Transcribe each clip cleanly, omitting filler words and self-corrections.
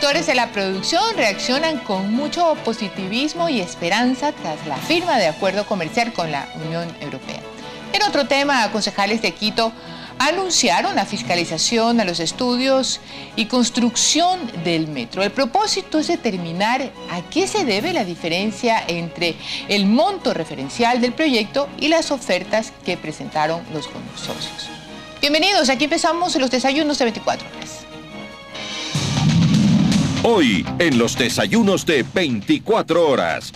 sectores de la producción reaccionan con mucho positivismo y esperanza tras la firma de acuerdo comercial con la Unión Europea. En otro tema, concejales de Quito anunciaron la fiscalización a los estudios y construcción del metro. El propósito es determinar a qué se debe la diferencia entre el monto referencial del proyecto y las ofertas que presentaron los consorcios. Bienvenidos, aquí empezamos los desayunos de 24 horas. Hoy en los desayunos de 24 horas.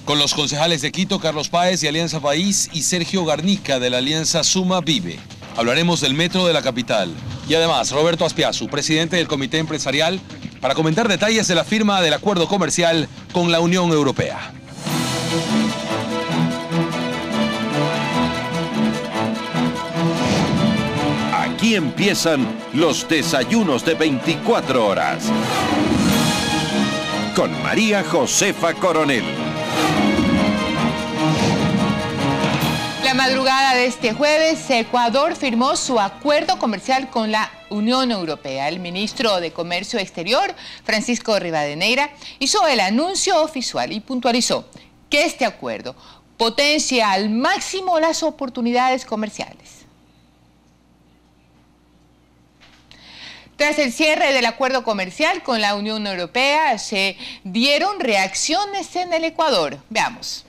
Con los concejales de Quito, Carlos Páez de Alianza País y Sergio Garnica de la Alianza Suma Vive. Hablaremos del metro de la capital. Y además, Roberto Aspiazu, presidente del Comité Empresarial, para comentar detalles de la firma del acuerdo comercial con la Unión Europea. Aquí empiezan los desayunos de 24 horas. Con María Josefa Coronel. La madrugada de este jueves, Ecuador firmó su acuerdo comercial con la Unión Europea. El ministro de Comercio Exterior, Francisco Rivadeneira, hizo el anuncio oficial y puntualizó que este acuerdo potencia al máximo las oportunidades comerciales. Tras el cierre del acuerdo comercial con la Unión Europea, se dieron reacciones en el Ecuador. Veamos.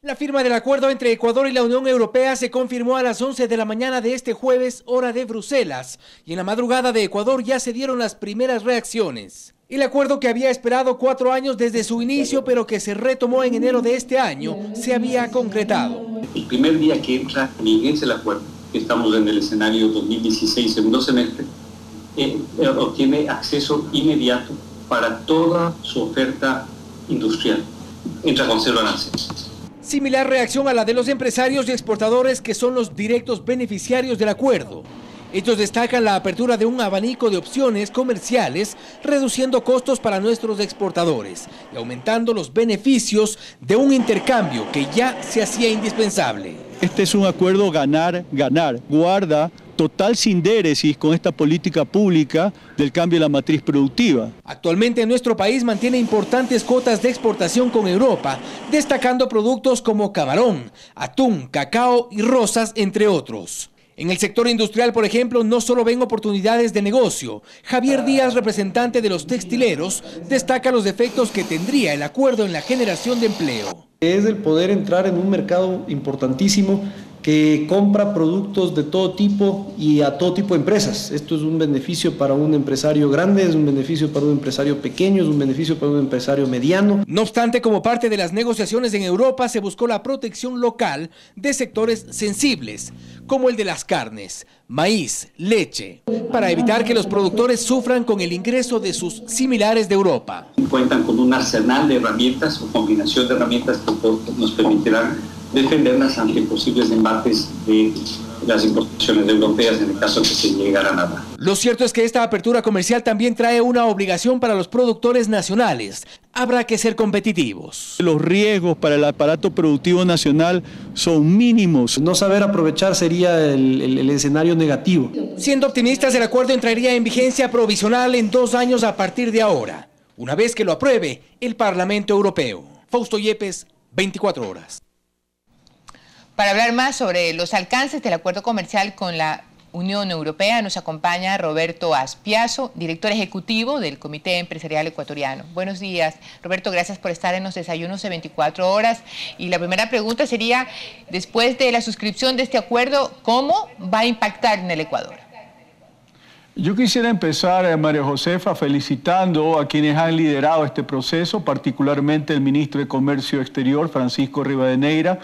La firma del acuerdo entre Ecuador y la Unión Europea se confirmó a las 11 de la mañana de este jueves, hora de Bruselas, y en la madrugada de Ecuador ya se dieron las primeras reacciones. El acuerdo, que había esperado 4 años desde su inicio, pero que se retomó en enero de este año, se había concretado. El primer día que entra en vigencia el acuerdo, estamos en el escenario 2016, segundo semestre, obtiene acceso inmediato para toda su oferta industrial. Entra con 0 aranceles. Similar reacción a la de los empresarios y exportadores, que son los directos beneficiarios del acuerdo. Ellos destacan la apertura de un abanico de opciones comerciales, reduciendo costos para nuestros exportadores y aumentando los beneficios de un intercambio que ya se hacía indispensable. Este es un acuerdo ganar-ganar, guarda total sindéresis con esta política pública del cambio de la matriz productiva. Actualmente nuestro país mantiene importantes cuotas de exportación con Europa, destacando productos como camarón, atún, cacao y rosas, entre otros. En el sector industrial, por ejemplo, no solo ven oportunidades de negocio. Javier Díaz, representante de los textileros, destaca los efectos que tendría el acuerdo en la generación de empleo. Es el poder entrar en un mercado importantísimo que compra productos de todo tipo y a todo tipo de empresas. Esto es un beneficio para un empresario grande, es un beneficio para un empresario pequeño, es un beneficio para un empresario mediano. No obstante, como parte de las negociaciones en Europa, se buscó la protección local de sectores sensibles, como el de las carnes, maíz, leche, para evitar que los productores sufran con el ingreso de sus similares de Europa. Cuentan con un arsenal de herramientas o combinación de herramientas que nos permitirán defenderlas ante posibles embates de las importaciones europeas en el caso que se llegaran a dar. Lo cierto es que esta apertura comercial también trae una obligación para los productores nacionales. Habrá que ser competitivos. Los riesgos para el aparato productivo nacional son mínimos. No saber aprovechar sería el escenario negativo. Siendo optimistas, el acuerdo entraría en vigencia provisional en 2 años a partir de ahora, una vez que lo apruebe el Parlamento Europeo. Fausto Yepes, 24 horas. Para hablar más sobre los alcances del acuerdo comercial con la Unión Europea, nos acompaña Roberto Aspiazu, director ejecutivo del Comité Empresarial Ecuatoriano. Buenos días, Roberto, gracias por estar en los desayunos de 24 horas. Y la primera pregunta sería, después de la suscripción de este acuerdo, ¿cómo va a impactar en el Ecuador? Yo quisiera empezar, María Josefa, felicitando a quienes han liderado este proceso, particularmente el ministro de Comercio Exterior, Francisco Rivadeneira,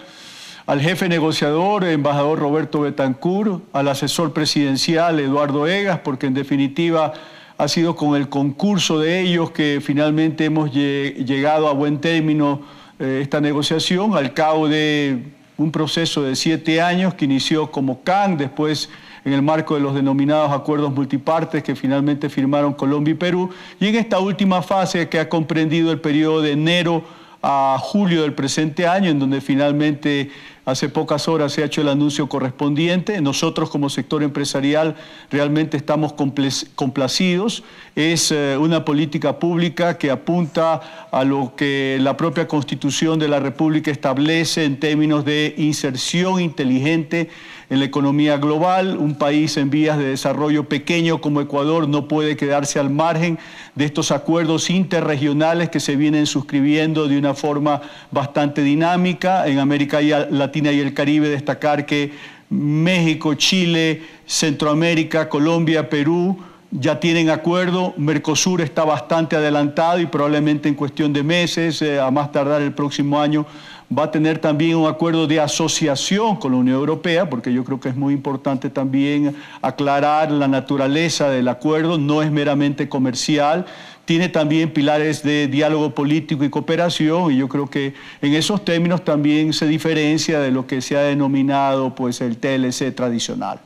al jefe negociador, el embajador Roberto Betancur, al asesor presidencial Eduardo Egas, porque en definitiva ha sido con el concurso de ellos que finalmente hemos llegado a buen término esta negociación, al cabo de un proceso de 7 años que inició como CAN, después en el marco de los denominados acuerdos multipartes que finalmente firmaron Colombia y Perú, y en esta última fase que ha comprendido el periodo de enero a julio del presente año, en donde finalmente Hace pocas horas se ha hecho el anuncio correspondiente. Nosotros como sector empresarial realmente estamos complacidos. Es una política pública que apunta a lo que la propia Constitución de la República establece en términos de inserción inteligente en la economía global. Un país en vías de desarrollo pequeño como Ecuador no puede quedarse al margen de estos acuerdos interregionales que se vienen suscribiendo de una forma bastante dinámica. En América Latina y el Caribe destacar que México, Chile, Centroamérica, Colombia, Perú ya tienen acuerdo. Mercosur está bastante adelantado y probablemente en cuestión de meses, a más tardar el próximo año, va a tener también un acuerdo de asociación con la Unión Europea, porque yo creo que es muy importante también aclarar la naturaleza del acuerdo. No es meramente comercial, tiene también pilares de diálogo político y cooperación, y yo creo que en esos términos también se diferencia de lo que se ha denominado pues el TLC tradicional.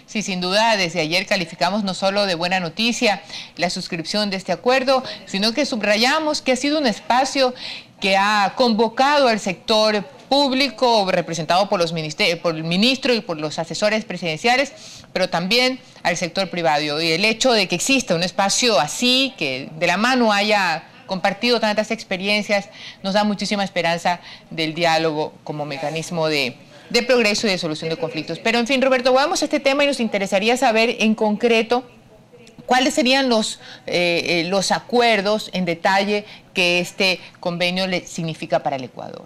Sí, sin duda, desde ayer calificamos no solo de buena noticia la suscripción de este acuerdo, sino que subrayamos que ha sido un espacio que ha convocado al sector público, representado por el ministro y por los asesores presidenciales, pero también al sector privado. Y el hecho de que exista un espacio así, que de la mano haya compartido tantas experiencias, nos da muchísima esperanza del diálogo como mecanismo de progreso y de solución de conflictos. Pero en fin, Roberto, vamos a este tema y nos interesaría saber en concreto cuáles serían los acuerdos en detalle que este convenio le significa para el Ecuador.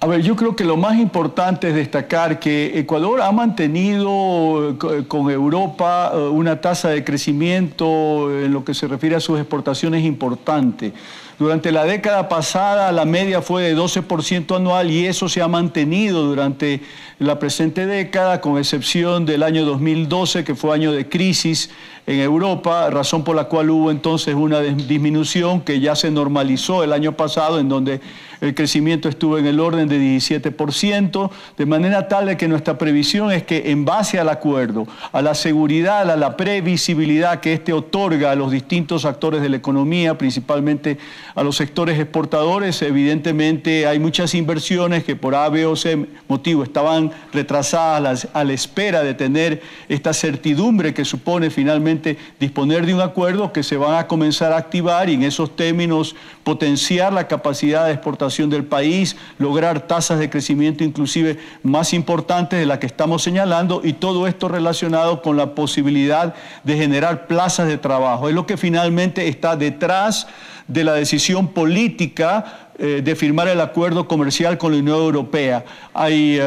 A ver, yo creo que lo más importante es destacar que Ecuador ha mantenido con Europa una tasa de crecimiento en lo que se refiere a sus exportaciones importante. Durante la década pasada la media fue de 12% anual y eso se ha mantenido durante la presente década, con excepción del año 2012, que fue año de crisis en Europa, razón por la cual hubo entonces una disminución que ya se normalizó el año pasado, en donde el crecimiento estuvo en el orden de 17%, de manera tal de que nuestra previsión es que en base al acuerdo, a la seguridad, a la previsibilidad que este otorga a los distintos actores de la economía, principalmente a los sectores exportadores, evidentemente hay muchas inversiones que por A, B o C motivo estaban retrasadas a la espera de tener esta certidumbre que supone finalmente disponer de un acuerdo, que se van a comenzar a activar y en esos términos potenciar la capacidad de exportación del país, lograr tasas de crecimiento inclusive más importantes de las que estamos señalando, y todo esto relacionado con la posibilidad de generar plazas de trabajo. Es lo que finalmente está detrás de la decisión política de firmar el acuerdo comercial con la Unión Europea. Hay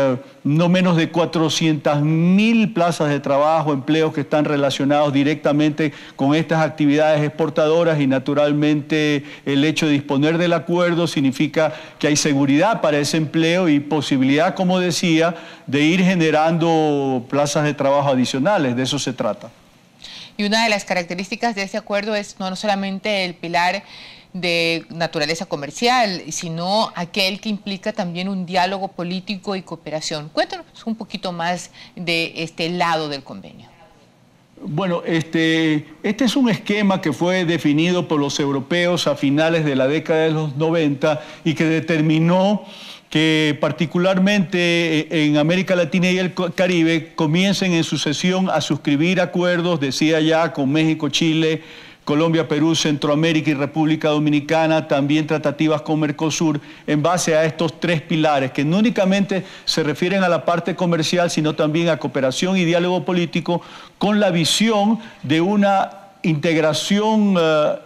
no menos de 400.000 plazas de trabajo, empleos que están relacionados directamente con estas actividades exportadoras, y naturalmente el hecho de disponer del acuerdo significa que hay seguridad para ese empleo y posibilidad, como decía, de ir generando plazas de trabajo adicionales. De eso se trata. Y una de las características de este acuerdo es no solamente el pilar de naturaleza comercial, sino aquel que implica también un diálogo político y cooperación. Cuéntanos un poquito más de este lado del convenio. Bueno, este es un esquema que fue definido por los europeos a finales de la década de los 90 y que determinó que particularmente en América Latina y el Caribe comiencen en sucesión a suscribir acuerdos, decía ya, con México, Chile, Colombia, Perú, Centroamérica y República Dominicana, también tratativas con Mercosur, en base a estos tres pilares, que no únicamente se refieren a la parte comercial, sino también a cooperación y diálogo político, con la visión de una integración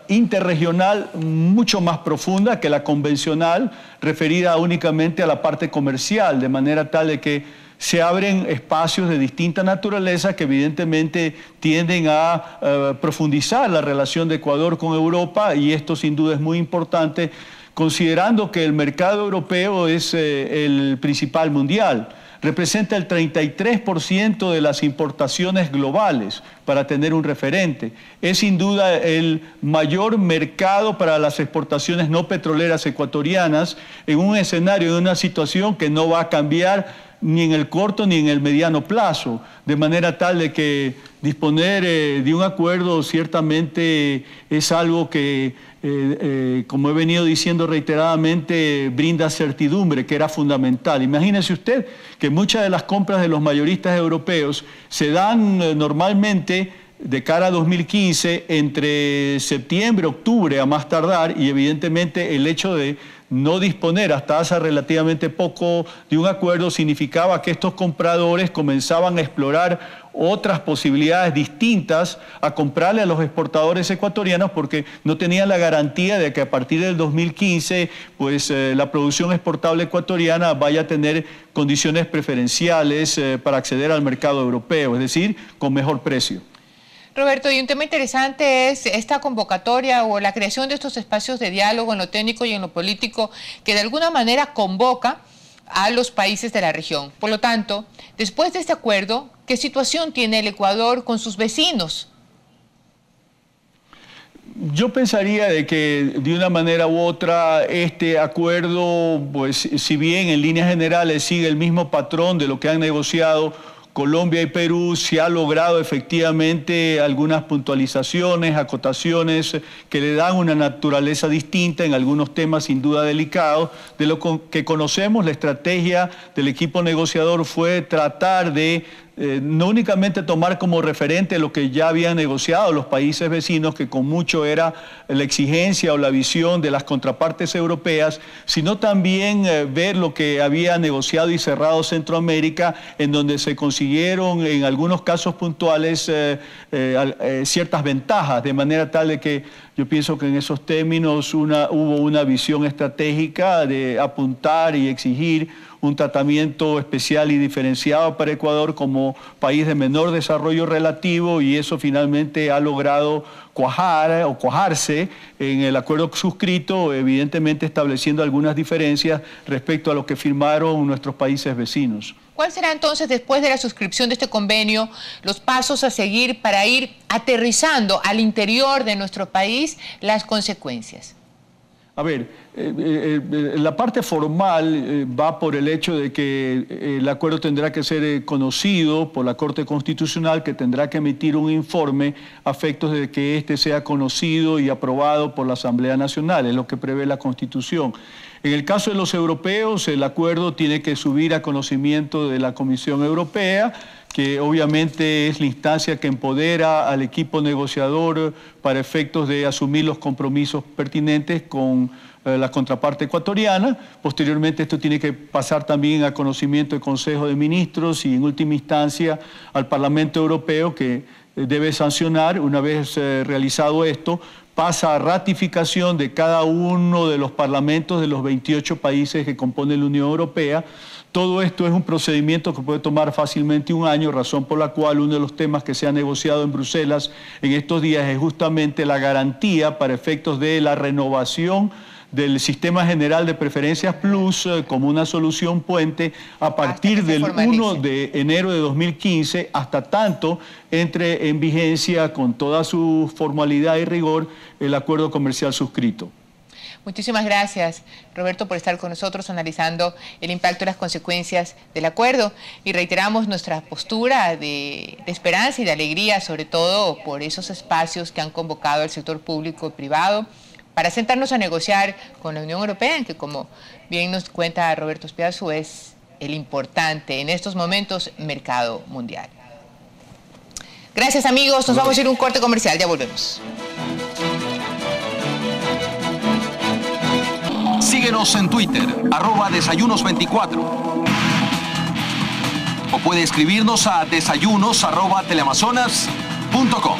interregional mucho más profunda que la convencional, referida únicamente a la parte comercial, de manera tal de que se abren espacios de distinta naturaleza que evidentemente tienden a profundizar la relación de Ecuador con Europa, y esto sin duda es muy importante, considerando que el mercado europeo es el principal mundial. Representa el 33% de las importaciones globales, para tener un referente. Es sin duda el mayor mercado para las exportaciones no petroleras ecuatorianas, en un escenario, en una situación que no va a cambiar ni en el corto ni en el mediano plazo, de manera tal de que disponer de un acuerdo ciertamente es algo que, como he venido diciendo reiteradamente, brinda certidumbre, que era fundamental. Imagínese usted que muchas de las compras de los mayoristas europeos se dan normalmente de cara a 2015 entre septiembre, octubre a más tardar, y evidentemente el hecho de no disponer hasta hace relativamente poco de un acuerdo significaba que estos compradores comenzaban a explorar otras posibilidades distintas a comprarle a los exportadores ecuatorianos, porque no tenían la garantía de que a partir del 2015 pues, la producción exportable ecuatoriana vaya a tener condiciones preferenciales para acceder al mercado europeo, es decir, con mejor precio. Roberto, y un tema interesante es esta convocatoria o la creación de estos espacios de diálogo en lo técnico y en lo político que de alguna manera convoca a los países de la región. Por lo tanto, después de este acuerdo, ¿qué situación tiene el Ecuador con sus vecinos? Yo pensaría de que de una manera u otra este acuerdo, pues si bien en líneas generales sigue el mismo patrón de lo que han negociado Colombia y Perú, se ha logrado efectivamente algunas puntualizaciones, acotaciones que le dan una naturaleza distinta en algunos temas sin duda delicados. De lo que conocemos, la estrategia del equipo negociador fue tratar de no únicamente tomar como referente lo que ya habían negociado los países vecinos, que con mucho era la exigencia o la visión de las contrapartes europeas, sino también ver lo que había negociado y cerrado Centroamérica, en donde se consiguieron en algunos casos puntuales ciertas ventajas, de manera tal de que yo pienso que en esos términos hubo una visión estratégica de apuntar y exigir un tratamiento especial y diferenciado para Ecuador como país de menor desarrollo relativo, y eso finalmente ha logrado cuajarse en el acuerdo suscrito, evidentemente estableciendo algunas diferencias respecto a lo que firmaron nuestros países vecinos. ¿Cuál será entonces, después de la suscripción de este convenio, los pasos a seguir para ir aterrizando al interior de nuestro país las consecuencias? A ver, la parte formal va por el hecho de que el acuerdo tendrá que ser conocido por la Corte Constitucional, que tendrá que emitir un informe a efectos de que éste sea conocido y aprobado por la Asamblea Nacional, es lo que prevé la Constitución. En el caso de los europeos, el acuerdo tiene que subir a conocimiento de la Comisión Europea, que obviamente es la instancia que empodera al equipo negociador para efectos de asumir los compromisos pertinentes con la contraparte ecuatoriana. Posteriormente esto tiene que pasar también a conocimiento del Consejo de Ministros y en última instancia al Parlamento Europeo, que debe sancionar. Una vez realizado esto, pasa a ratificación de cada uno de los parlamentos de los 28 países que componen la Unión Europea. Todo esto es un procedimiento que puede tomar fácilmente un año, razón por la cual uno de los temas que se ha negociado en Bruselas en estos días es justamente la garantía para efectos de la renovación del Sistema General de Preferencias Plus como una solución puente a partir del 1 de enero de 2015, hasta tanto entre en vigencia con toda su formalidad y rigor el acuerdo comercial suscrito. Muchísimas gracias, Roberto, por estar con nosotros analizando el impacto y las consecuencias del acuerdo. Y reiteramos nuestra postura de esperanza y de alegría, sobre todo por esos espacios que han convocado el sector público y privado para sentarnos a negociar con la Unión Europea, en que, como bien nos cuenta Roberto Aspiazu, es el importante en estos momentos mercado mundial. Gracias, amigos. Nos vamos a ir a un corte comercial. Ya volvemos. Síguenos en Twitter, @desayunos24. O puede escribirnos a desayunos@teleamazonas.com.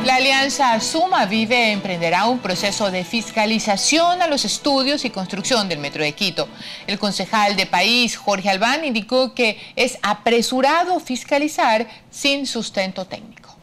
La Alianza Suma Vive emprenderá un proceso de fiscalización a los estudios y construcción del Metro de Quito. El concejal de País, Jorge Albán, indicó que es apresurado fiscalizar sin sustento técnico.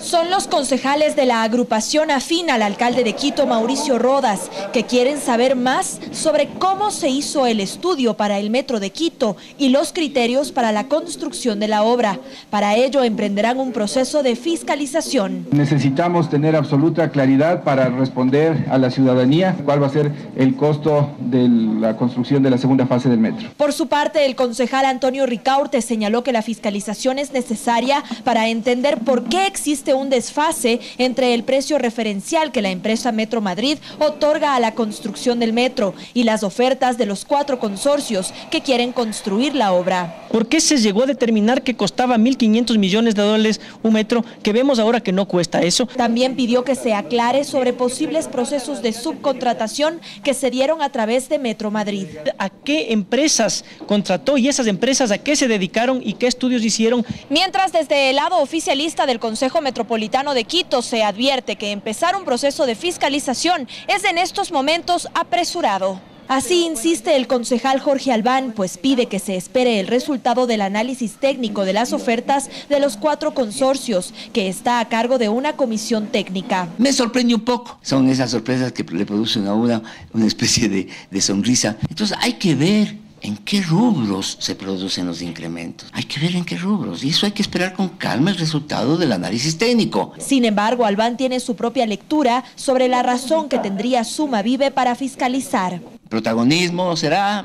Son los concejales de la agrupación afín al alcalde de Quito, Mauricio Rodas, que quieren saber más sobre cómo se hizo el estudio para el metro de Quito y los criterios para la construcción de la obra. Para ello emprenderán un proceso de fiscalización. Necesitamos tener absoluta claridad para responder a la ciudadanía cuál va a ser el costo de la construcción de la segunda fase del metro. Por su parte, el concejal Antonio Ricaurte señaló que la fiscalización es necesaria para entender por qué existe un desfase entre el precio referencial que la empresa Metro Madrid otorga a la construcción del metro y las ofertas de los 4 consorcios que quieren construir la obra. ¿Por qué se llegó a determinar que costaba $1.500 millones un metro, que vemos ahora que no cuesta eso? También pidió que se aclare sobre posibles procesos de subcontratación que se dieron a través de Metro Madrid. ¿A qué empresas contrató y esas empresas a qué se dedicaron y qué estudios hicieron? Mientras desde el lado oficialista del Consejo Metropolitano de Quito se advierte que empezar un proceso de fiscalización es en estos momentos apresurado. Así insiste el concejal Jorge Albán, pues pide que se espere el resultado del análisis técnico de las ofertas de los 4 consorcios, que está a cargo de una comisión técnica. Me sorprende un poco, son esas sorpresas que le producen a una especie de sonrisa. Entonces hay que ver en qué rubros se producen los incrementos. Hay que ver en qué rubros, y eso hay que esperar con calma el resultado del análisis técnico. Sin embargo, Albán tiene su propia lectura sobre la razón que tendría Sumavive para fiscalizar. Protagonismo será,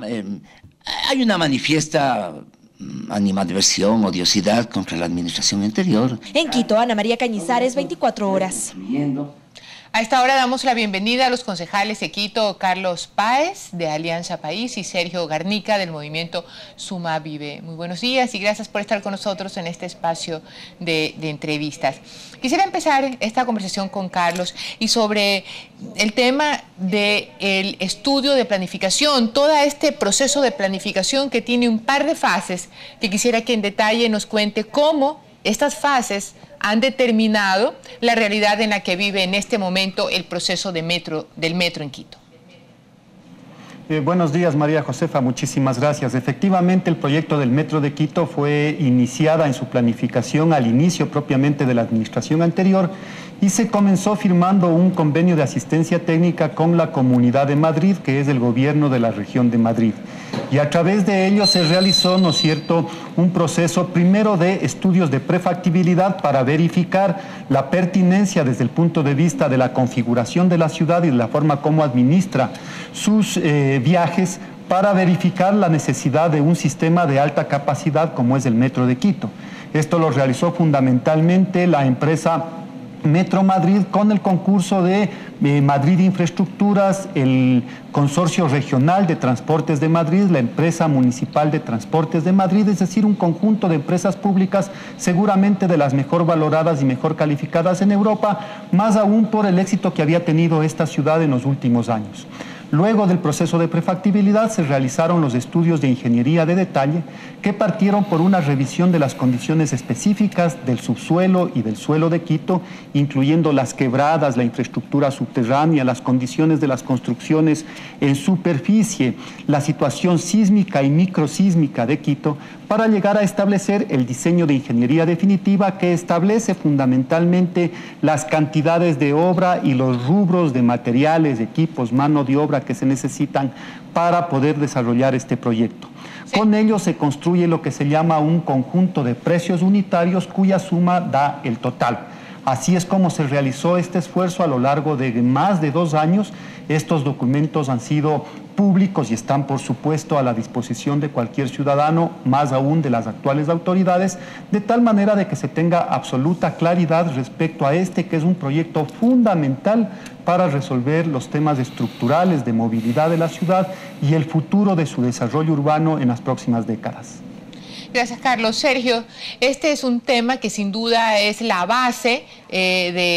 hay una manifiesta animadversión, odiosidad contra la administración anterior. En Quito, Ana María Cañizares, 24 horas. A esta hora damos la bienvenida a los concejales de Quito, Carlos Páez, de Alianza País, y Sergio Garnica, del movimiento Sumavive. Muy buenos días y gracias por estar con nosotros en este espacio de entrevistas. Quisiera empezar esta conversación con Carlos y sobre el tema del estudio de planificación, todo este proceso de planificación que tiene un par de fases, que quisiera que en detalle nos cuente cómo estas fases han determinado la realidad en la que vive en este momento el proceso del metro en Quito. Buenos días, María Josefa, muchísimas gracias. Efectivamente, el proyecto del Metro de Quito fue iniciada en su planificación al inicio propiamente de la administración anterior y se comenzó firmando un convenio de asistencia técnica con la Comunidad de Madrid, que es el gobierno de la región de Madrid. Y a través de ello se realizó, ¿no es cierto?, un proceso primero de estudios de prefactibilidad para verificar la pertinencia desde el punto de vista de la configuración de la ciudad y de la forma como administra sus viajes, para verificar la necesidad de un sistema de alta capacidad como es el Metro de Quito. Esto lo realizó fundamentalmente la empresa Metro Madrid con el concurso de Madrid Infraestructuras, el Consorcio Regional de Transportes de Madrid, la Empresa Municipal de Transportes de Madrid, es decir, un conjunto de empresas públicas seguramente de las mejor valoradas y mejor calificadas en Europa, más aún por el éxito que había tenido esta ciudad en los últimos años. Luego del proceso de prefactibilidad se realizaron los estudios de ingeniería de detalle que partieron por una revisión de las condiciones específicas del subsuelo y del suelo de Quito, incluyendo las quebradas, la infraestructura subterránea, las condiciones de las construcciones en superficie, la situación sísmica y microsísmica de Quito, para llegar a establecer el diseño de ingeniería definitiva que establece fundamentalmente las cantidades de obra y los rubros de materiales, equipos, mano de obra que se necesitan para poder desarrollar este proyecto. Sí. Con ello se construye lo que se llama un conjunto de precios unitarios cuya suma da el total. Así es como se realizó este esfuerzo a lo largo de más de 2 años. Estos documentos han sido públicos y están, por supuesto, a la disposición de cualquier ciudadano, más aún de las actuales autoridades, de tal manera de que se tenga absoluta claridad respecto a este, que es un proyecto fundamental para resolver los temas estructurales de movilidad de la ciudad y el futuro de su desarrollo urbano en las próximas décadas. Gracias, Carlos. Sergio, este es un tema que sin duda es la base de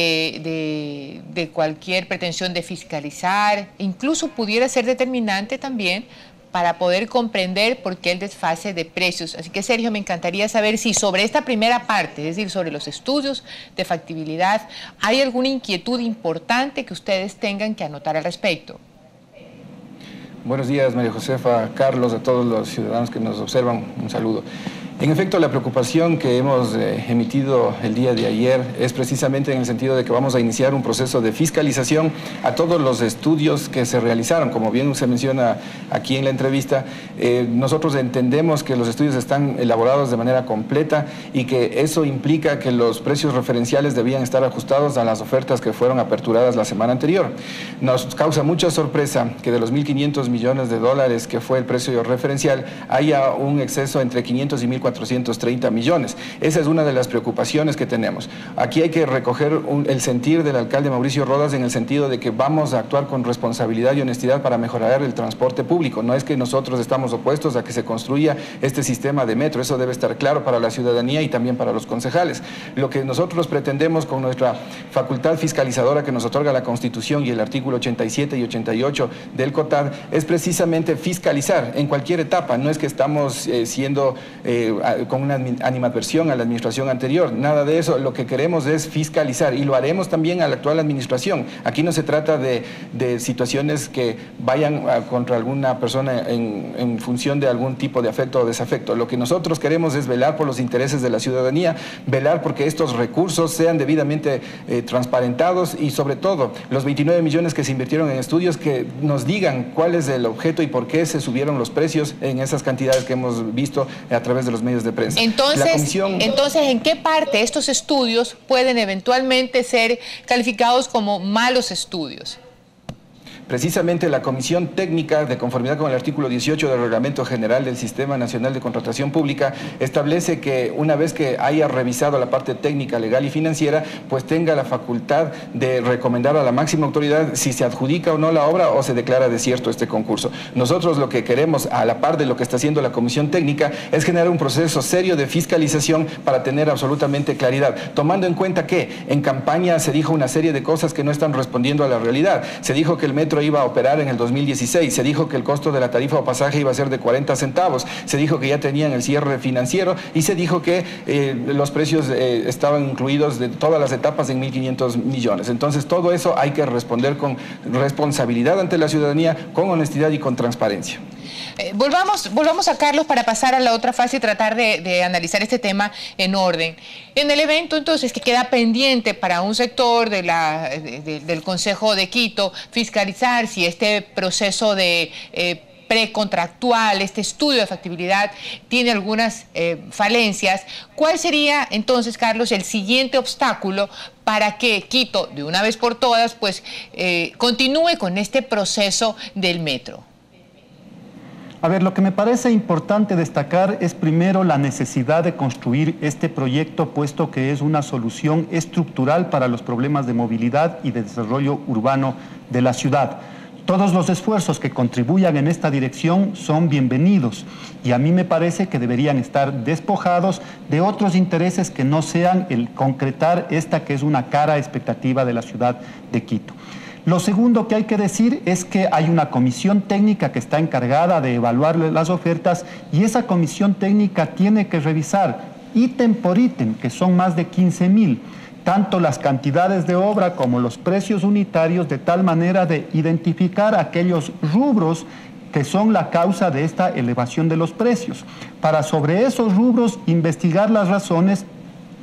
cualquier pretensión de fiscalizar, incluso pudiera ser determinante también para poder comprender por qué el desfase de precios. Así que, Sergio, me encantaría saber si sobre esta primera parte, es decir, sobre los estudios de factibilidad, hay alguna inquietud importante que ustedes tengan que anotar al respecto. Buenos días, María Josefa, Carlos, a todos los ciudadanos que nos observan, un saludo. En efecto, la preocupación que hemos emitido el día de ayer es precisamente en el sentido de que vamos a iniciar un proceso de fiscalización a todos los estudios que se realizaron. Como bien se menciona aquí en la entrevista, nosotros entendemos que los estudios están elaborados de manera completa y que eso implica que los precios referenciales debían estar ajustados a las ofertas que fueron aperturadas la semana anterior. Nos causa mucha sorpresa que de los 1.500 millones de dólares que fue el precio referencial haya un exceso entre 500 y 1.430 millones. Esa es una de las preocupaciones que tenemos. Aquí hay que recoger el sentir del alcalde Mauricio Rodas en el sentido de que vamos a actuar con responsabilidad y honestidad para mejorar el transporte público. No es que nosotros estamos opuestos a que se construya este sistema de metro, eso debe estar claro para la ciudadanía y también para los concejales. Lo que nosotros pretendemos con nuestra facultad fiscalizadora que nos otorga la Constitución y el artículo 87 y 88 del COTAD es precisamente fiscalizar en cualquier etapa. No es que estamos siendo con una animadversión a la administración anterior, nada de eso. Lo que queremos es fiscalizar y lo haremos también a la actual administración. Aquí no se trata de situaciones que vayan contra alguna persona en función de algún tipo de afecto o desafecto. Lo que nosotros queremos es velar por los intereses de la ciudadanía, velar porque estos recursos sean debidamente transparentados y sobre todo los 29 millones que se invirtieron en estudios que nos digan cuál es el objeto y por qué se subieron los precios en esas cantidades que hemos visto a través de los medios de prensa. Entonces, ¿en qué parte estos estudios pueden eventualmente ser calificados como malos estudios? Precisamente la Comisión Técnica, de conformidad con el artículo 18 del Reglamento General del Sistema Nacional de Contratación Pública, establece que una vez que haya revisado la parte técnica, legal y financiera, pues tenga la facultad de recomendar a la máxima autoridad si se adjudica o no la obra o se declara desierto este concurso. Nosotros lo que queremos, a la par de lo que está haciendo la Comisión Técnica, es generar un proceso serio de fiscalización para tener absolutamente claridad, tomando en cuenta que en campaña se dijo una serie de cosas que no están respondiendo a la realidad. Se dijo que el metro iba a operar en el 2016, se dijo que el costo de la tarifa o pasaje iba a ser de 40 centavos, se dijo que ya tenían el cierre financiero y se dijo que los precios estaban incluidos de todas las etapas en 1.500 millones. Entonces todo eso hay que responder con responsabilidad ante la ciudadanía, con honestidad y con transparencia. Volvamos a Carlos para pasar a la otra fase y tratar de analizar este tema en orden. En el evento, entonces, que queda pendiente para un sector del Consejo de Quito fiscalizar si este proceso de precontractual, este estudio de factibilidad tiene algunas falencias, ¿cuál sería entonces, Carlos, el siguiente obstáculo para que Quito, de una vez por todas, pues continúe con este proceso del metro? A ver, lo que me parece importante destacar es primero la necesidad de construir este proyecto, puesto que es una solución estructural para los problemas de movilidad y de desarrollo urbano de la ciudad. Todos los esfuerzos que contribuyan en esta dirección son bienvenidos y a mí me parece que deberían estar despojados de otros intereses que no sean el concretar esta que es una cara expectativa de la ciudad de Quito. Lo segundo que hay que decir es que hay una comisión técnica que está encargada de evaluar las ofertas y esa comisión técnica tiene que revisar ítem por ítem, que son más de 15.000, tanto las cantidades de obra como los precios unitarios, de tal manera de identificar aquellos rubros que son la causa de esta elevación de los precios, para sobre esos rubros investigar las razones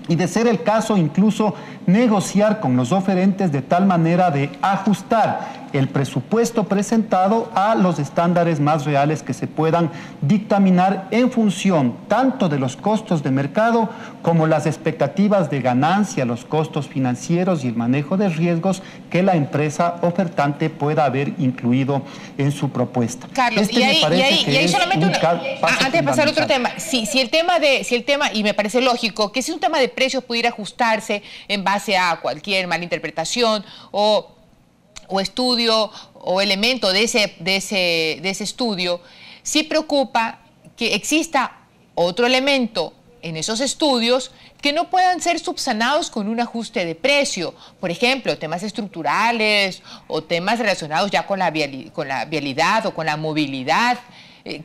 y, de ser el caso, incluso negociar con los oferentes de tal manera de ajustar el presupuesto presentado a los estándares más reales que se puedan dictaminar en función tanto de los costos de mercado como las expectativas de ganancia, los costos financieros y el manejo de riesgos que la empresa ofertante pueda haber incluido en su propuesta. Carlos, y ahí solamente antes de pasar a otro tema, si el tema, y me parece lógico, que si un tema de precios pudiera ajustarse en base a cualquier malinterpretación o estudio o elemento de ese estudio, sí preocupa que exista otro elemento en esos estudios que no puedan ser subsanados con un ajuste de precio. Por ejemplo, temas estructurales o temas relacionados ya con la vialidad o con la movilidad.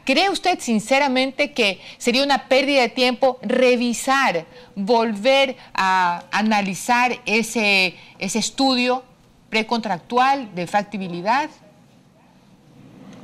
¿Cree usted sinceramente que sería una pérdida de tiempo revisar, volver a analizar ese estudio precontractual de factibilidad?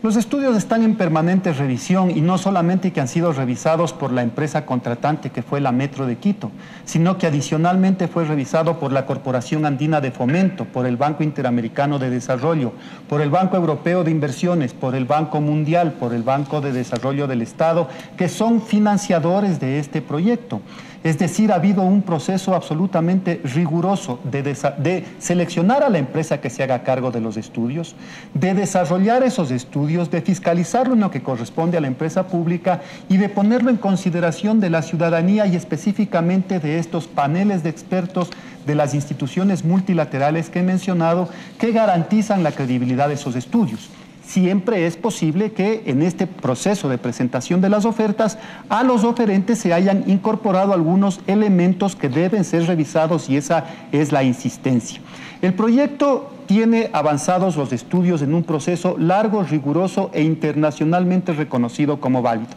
Los estudios están en permanente revisión y no solamente que han sido revisados por la empresa contratante que fue la Metro de Quito, sino que adicionalmente fue revisado por la Corporación Andina de Fomento, por el Banco Interamericano de Desarrollo, por el Banco Europeo de Inversiones, por el Banco Mundial, por el Banco de Desarrollo del Estado, que son financiadores de este proyecto. Es decir, ha habido un proceso absolutamente riguroso de seleccionar a la empresa que se haga cargo de los estudios, de desarrollar esos estudios, de fiscalizarlo en lo que corresponde a la empresa pública y de ponerlo en consideración de la ciudadanía y específicamente de estos paneles de expertos de las instituciones multilaterales que he mencionado que garantizan la credibilidad de esos estudios. Siempre es posible que en este proceso de presentación de las ofertas a los oferentes se hayan incorporado algunos elementos que deben ser revisados y esa es la insistencia. El proyecto tiene avanzados los estudios en un proceso largo, riguroso e internacionalmente reconocido como válido.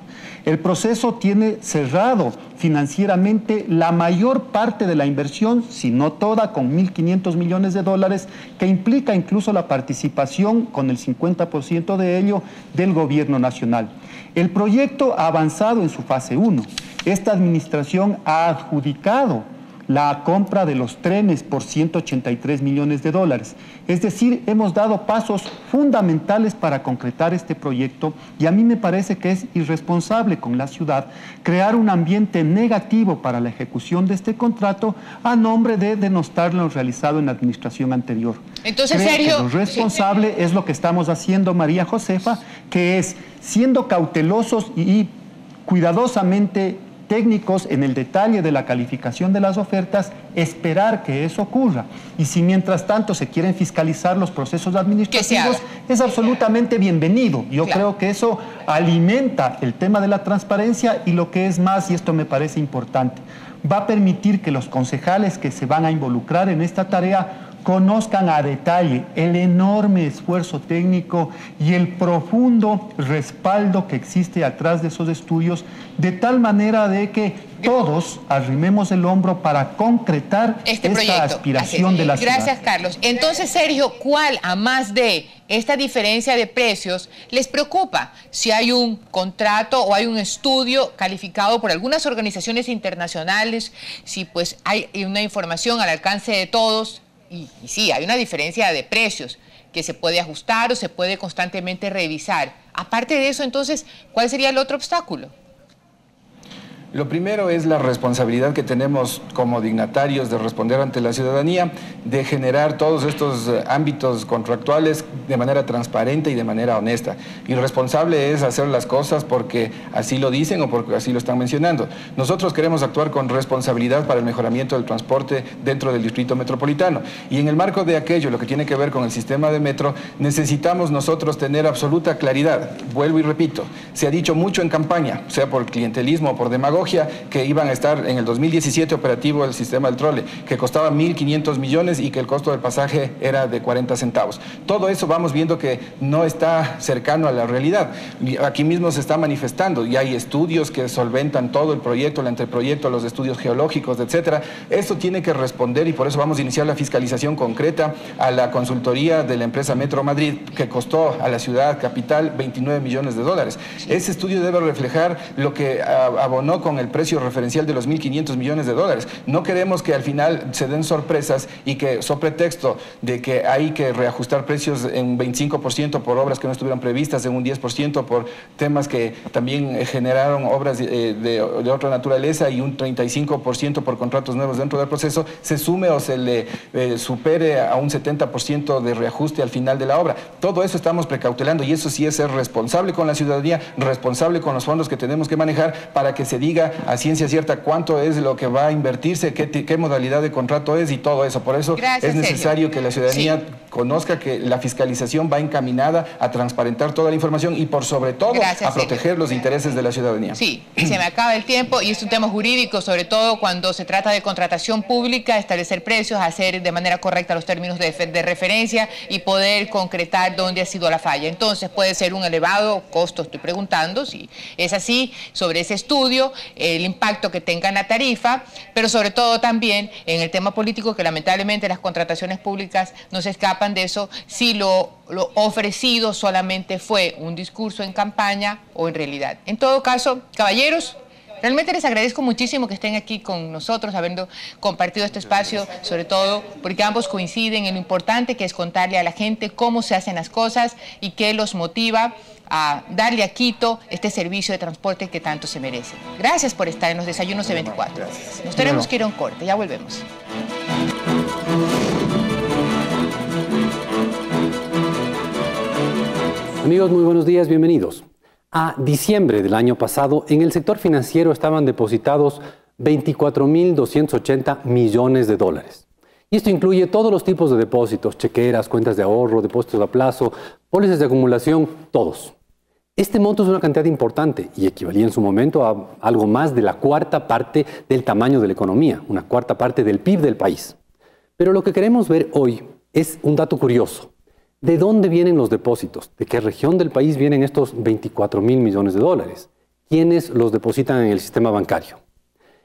El proceso tiene cerrado financieramente la mayor parte de la inversión, si no toda, con 1.500 millones de dólares, que implica incluso la participación con el 50% de ello del gobierno nacional. El proyecto ha avanzado en su fase 1. Esta administración ha adjudicado la compra de los trenes por 183 millones de dólares. Es decir, hemos dado pasos fundamentales para concretar este proyecto y a mí me parece que es irresponsable con la ciudad crear un ambiente negativo para la ejecución de este contrato a nombre de denostar lo realizado en la administración anterior. Entonces, creo Sergio, que lo responsable es lo que estamos haciendo, María Josefa, que es siendo cautelosos y cuidadosamente técnicos en el detalle de la calificación de las ofertas, esperar que eso ocurra. Y si mientras tanto se quieren fiscalizar los procesos administrativos, es absolutamente bienvenido. Yo creo que eso alimenta el tema de la transparencia y lo que es más, y esto me parece importante, va a permitir que los concejales que se van a involucrar en esta tarea conozcan a detalle el enorme esfuerzo técnico y el profundo respaldo que existe atrás de esos estudios, de tal manera de que todos arrimemos el hombro para concretar esta aspiración de la ciudad. Gracias, Carlos. Entonces, Sergio, ¿cuál, a más de esta diferencia de precios, les preocupa? Si hay un contrato o hay un estudio calificado por algunas organizaciones internacionales, si pues hay una información al alcance de todos. Y sí, hay una diferencia de precios que se puede ajustar o se puede constantemente revisar. Aparte de eso, entonces, ¿cuál sería el otro obstáculo? Lo primero es la responsabilidad que tenemos como dignatarios de responder ante la ciudadanía, de generar todos estos ámbitos contractuales de manera transparente y de manera honesta. Y responsable es hacer las cosas porque así lo dicen o porque así lo están mencionando. Nosotros queremos actuar con responsabilidad para el mejoramiento del transporte dentro del distrito metropolitano. Y en el marco de aquello, lo que tiene que ver con el sistema de metro, necesitamos nosotros tener absoluta claridad. Vuelvo y repito, se ha dicho mucho en campaña, sea por clientelismo o por demagogia, que iban a estar en el 2017 operativo el sistema del trole, que costaba 1.500 millones y que el costo del pasaje era de 40 centavos. Todo eso vamos viendo que no está cercano a la realidad. Aquí mismo se está manifestando y hay estudios que solventan todo el proyecto, el anteproyecto, los estudios geológicos, etcétera. Eso tiene que responder y por eso vamos a iniciar la fiscalización concreta a la consultoría de la empresa Metro Madrid, que costó a la ciudad capital 29 millones de dólares. Ese estudio debe reflejar lo que abonó con el precio referencial de los 1.500 millones de dólares. No queremos que al final se den sorpresas y que, sobre pretexto de que hay que reajustar precios en un 25% por obras que no estuvieran previstas, en un 10% por temas que también generaron obras de otra naturaleza y un 35% por contratos nuevos dentro del proceso, se sume o se le supere a un 70% de reajuste al final de la obra. Todo eso estamos precautelando y eso sí es ser responsable con la ciudadanía, responsable con los fondos que tenemos que manejar para que se diga a ciencia cierta cuánto es lo que va a invertirse, qué modalidad de contrato es y todo eso. Por eso es necesario que la ciudadanía conozca que la fiscalización va encaminada a transparentar toda la información y por sobre todo a proteger los intereses de la ciudadanía. Sí, se me acaba el tiempo y es un tema jurídico, sobre todo cuando se trata de contratación pública, establecer precios, hacer de manera correcta los términos de referencia y poder concretar dónde ha sido la falla. Entonces puede ser un elevado costo, estoy preguntando si es así, sobre ese estudio, el impacto que tenga en la tarifa, pero sobre todo también en el tema político, que lamentablemente las contrataciones públicas no se escapan escapan de eso si lo ofrecido solamente fue un discurso en campaña o en realidad. En todo caso, caballeros, realmente les agradezco muchísimo que estén aquí con nosotros, habiendo compartido este espacio, sobre todo porque ambos coinciden en lo importante que es contarle a la gente cómo se hacen las cosas y qué los motiva a darle a Quito este servicio de transporte que tanto se merece. Gracias por estar en los Desayunos de 24. Nos tenemos que ir a un corte, ya volvemos. Amigos, muy buenos días, bienvenidos. A diciembre del año pasado, en el sector financiero estaban depositados 24.280 millones de dólares. Y esto incluye todos los tipos de depósitos, chequeras, cuentas de ahorro, depósitos a plazo, pólizas de acumulación, todos. Este monto es una cantidad importante y equivalía en su momento a algo más de la cuarta parte del tamaño de la economía, una cuarta parte del PIB del país. Pero lo que queremos ver hoy es un dato curioso. ¿De dónde vienen los depósitos? ¿De qué región del país vienen estos 24.000 millones de dólares? ¿Quiénes los depositan en el sistema bancario?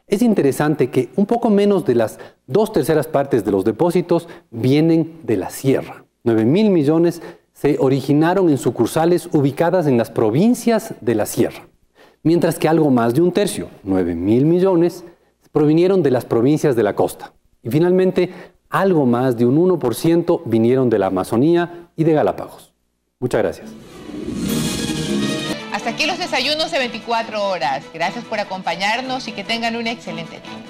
Es interesante que un poco menos de las 2/3 partes de los depósitos vienen de la sierra. 9.000 millones se originaron en sucursales ubicadas en las provincias de la sierra, mientras que algo más de 1/3, 9.000 millones, provinieron de las provincias de la costa. Y finalmente, algo más de un 1% vinieron de la Amazonía y de Galápagos. Muchas gracias. Hasta aquí los Desayunos de 24 horas. Gracias por acompañarnos y que tengan un excelente día.